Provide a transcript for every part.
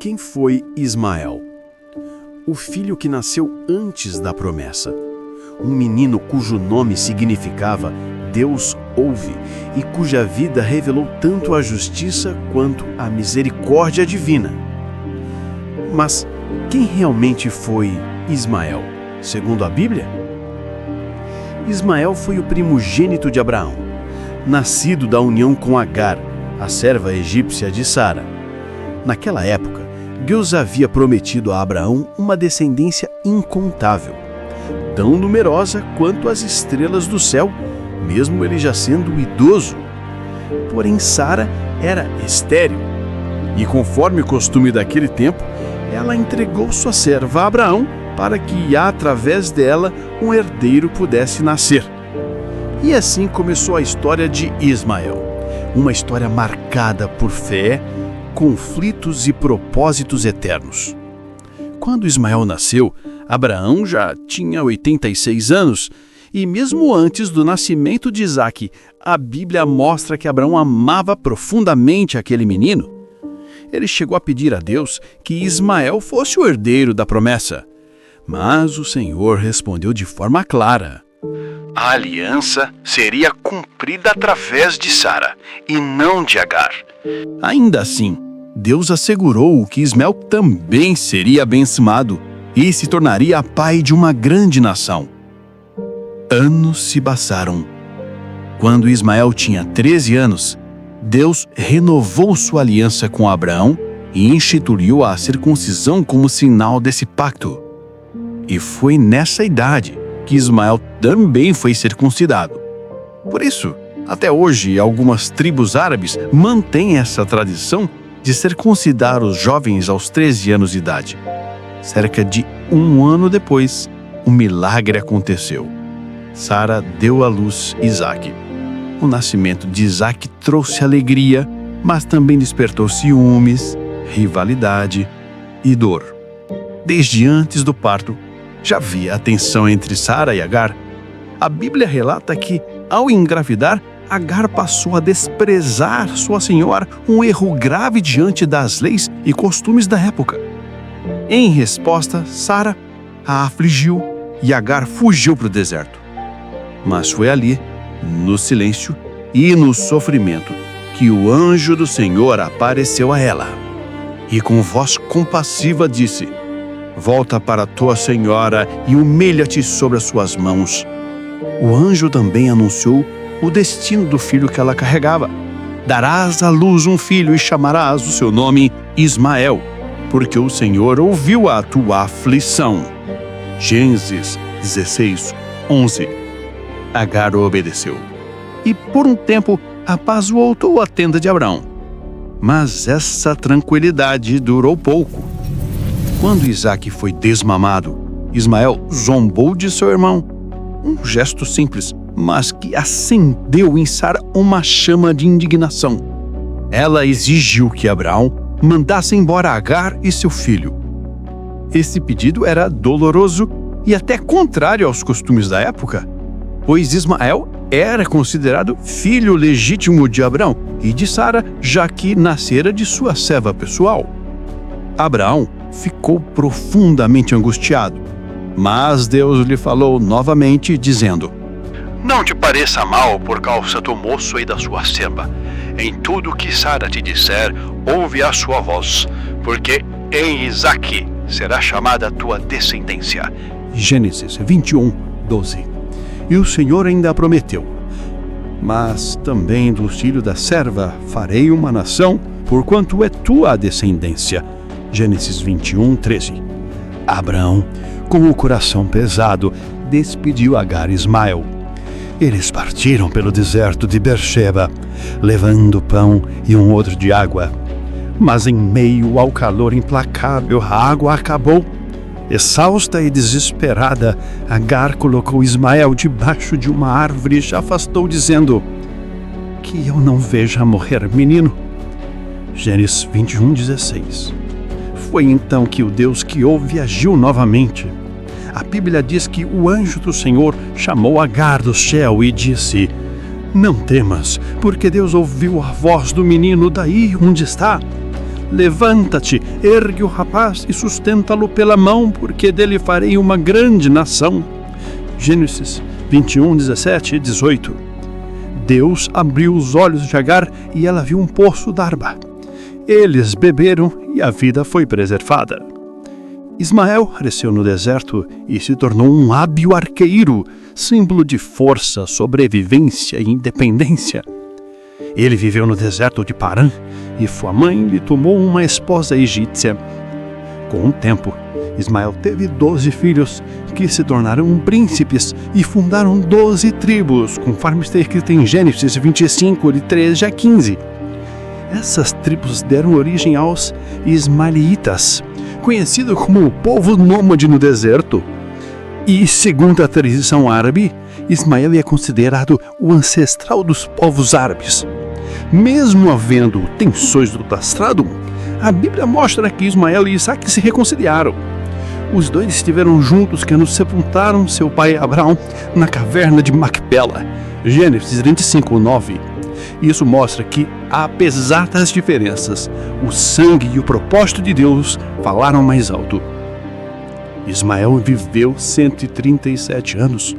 Quem foi Ismael? O filho que nasceu antes da promessa. Um menino cujo nome significava Deus ouve e cuja vida revelou tanto a justiça quanto a misericórdia divina. Mas quem realmente foi Ismael, segundo a Bíblia? Ismael foi o primogênito de Abraão, nascido da união com Agar, a serva egípcia de Sara. Naquela época, Deus havia prometido a Abraão uma descendência incontável, tão numerosa quanto as estrelas do céu, mesmo ele já sendo idoso. Porém, Sara era estéril, e conforme o costume daquele tempo, ela entregou sua serva a Abraão para que, através dela, um herdeiro pudesse nascer. E assim começou a história de Ismael, uma história marcada por fé, conflitos e propósitos eternos. Quando Ismael nasceu, Abraão já tinha 86 anos, e mesmo antes do nascimento de Isaque, a Bíblia mostra que Abraão amava profundamente aquele menino. Ele chegou a pedir a Deus que Ismael fosse o herdeiro da promessa. Mas o Senhor respondeu de forma clara: a aliança seria cumprida através de Sara, e não de Agar. Ainda assim, Deus assegurou que Ismael também seria abençoado e se tornaria pai de uma grande nação. Anos se passaram. Quando Ismael tinha 13 anos, Deus renovou sua aliança com Abraão e instituiu a circuncisão como sinal desse pacto. E foi nessa idade que Ismael também foi circuncidado. Por isso, até hoje, algumas tribos árabes mantêm essa tradição de circuncidar os jovens aos 13 anos de idade. Cerca de um ano depois, um milagre aconteceu. Sara deu à luz Isaque. O nascimento de Isaque trouxe alegria, mas também despertou ciúmes, rivalidade e dor. Desde antes do parto, já havia a tensão entre Sara e Agar. A Bíblia relata que, ao engravidar, Agar passou a desprezar sua senhora, um erro grave diante das leis e costumes da época. Em resposta, Sara a afligiu e Agar fugiu para o deserto. Mas foi ali, no silêncio e no sofrimento, que o anjo do Senhor apareceu a ela. E com voz compassiva disse: volta para tua senhora e humilha-te sobre as suas mãos. O anjo também anunciou o destino do filho que ela carregava. Darás à luz um filho e chamarás o seu nome Ismael, porque o Senhor ouviu a tua aflição. Gênesis 16:11. Agar obedeceu. E por um tempo a paz voltou à tenda de Abraão. Mas essa tranquilidade durou pouco. Quando Isaque foi desmamado, Ismael zombou de seu irmão. Um gesto simples, mas que acendeu em Sara uma chama de indignação. Ela exigiu que Abraão mandasse embora Agar e seu filho. Esse pedido era doloroso e até contrário aos costumes da época, pois Ismael era considerado filho legítimo de Abraão e de Sara, já que nascera de sua serva pessoal. Abraão ficou profundamente angustiado, mas Deus lhe falou novamente, dizendo: não te pareça mal por causa do moço e da sua serva. Em tudo que Sara te disser, ouve a sua voz, porque em Isaque será chamada a tua descendência. Gênesis 21:12. E o Senhor ainda prometeu: mas também do filho da serva farei uma nação, porquanto é tua descendência. Gênesis 21:13. Abraão, com o coração pesado, despediu Agar e Ismael. Eles partiram pelo deserto de Berseba, levando pão e um odre de água. Mas em meio ao calor implacável, a água acabou. Exausta e desesperada, Agar colocou Ismael debaixo de uma árvore e se afastou, dizendo: que eu não veja morrer menino. Gênesis 21:16. Foi então que o Deus que ouve agiu novamente. A Bíblia diz que o anjo do Senhor chamou Agar do céu e disse: não temas, porque Deus ouviu a voz do menino daí onde está. Levanta-te, ergue o rapaz e sustenta-lo pela mão, porque dele farei uma grande nação. Gênesis 21, 17 e 18. Deus abriu os olhos de Agar e ela viu um poço d'Arba. Eles beberam e a vida foi preservada. Ismael cresceu no deserto e se tornou um hábil arqueiro, símbolo de força, sobrevivência e independência. Ele viveu no deserto de Parã e sua mãe lhe tomou uma esposa egípcia. Com o tempo, Ismael teve 12 filhos que se tornaram príncipes e fundaram 12 tribos, conforme está escrito em Gênesis 25, de 13 a 15. Essas tribos deram origem aos ismaelitas, conhecido como o povo nômade no deserto. E, segundo a tradição árabe, Ismael é considerado o ancestral dos povos árabes. Mesmo havendo tensões do passado, a Bíblia mostra que Ismael e Isaac se reconciliaram. Os dois estiveram juntos quando sepultaram seu pai Abraão na caverna de Macpela. Gênesis 25, 9. Isso mostra que, apesar das diferenças, o sangue e o propósito de Deus falaram mais alto. Ismael viveu 137 anos.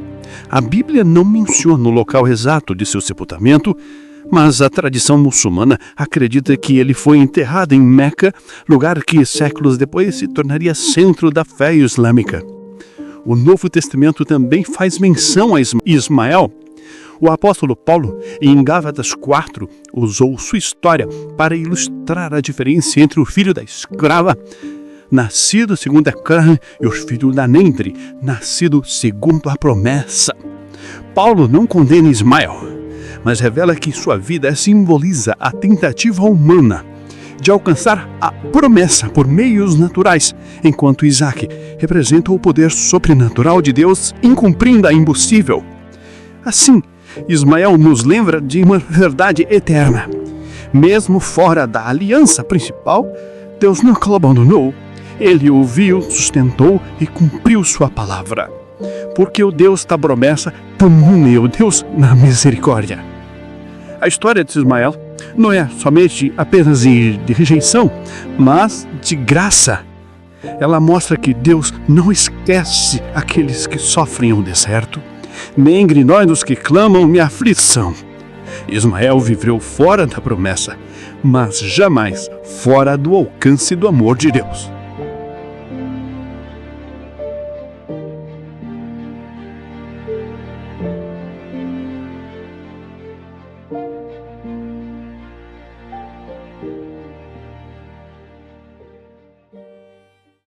A Bíblia não menciona o local exato de seu sepultamento, mas a tradição muçulmana acredita que ele foi enterrado em Meca, lugar que séculos depois se tornaria centro da fé islâmica. O Novo Testamento também faz menção a Ismael. O apóstolo Paulo, em Gálatas 4, usou sua história para ilustrar a diferença entre o filho da escrava, nascido segundo a carne, e os filhos da Nendre, nascido segundo a promessa. Paulo não condena Ismael, mas revela que sua vida simboliza a tentativa humana de alcançar a promessa por meios naturais, enquanto Isaac representa o poder sobrenatural de Deus em cumprindo a impossível. Assim, Ismael nos lembra de uma verdade eterna. Mesmo fora da aliança principal, Deus nunca o abandonou. Ele ouviu, sustentou e cumpriu sua palavra. Porque o Deus da promessa também é o Deus da misericórdia. A história de Ismael não é somente apenas de rejeição, mas de graça. Ela mostra que Deus não esquece aqueles que sofrem o deserto, nem ignora os que clamam em aflição. Ismael viveu fora da promessa, mas jamais fora do alcance do amor de Deus.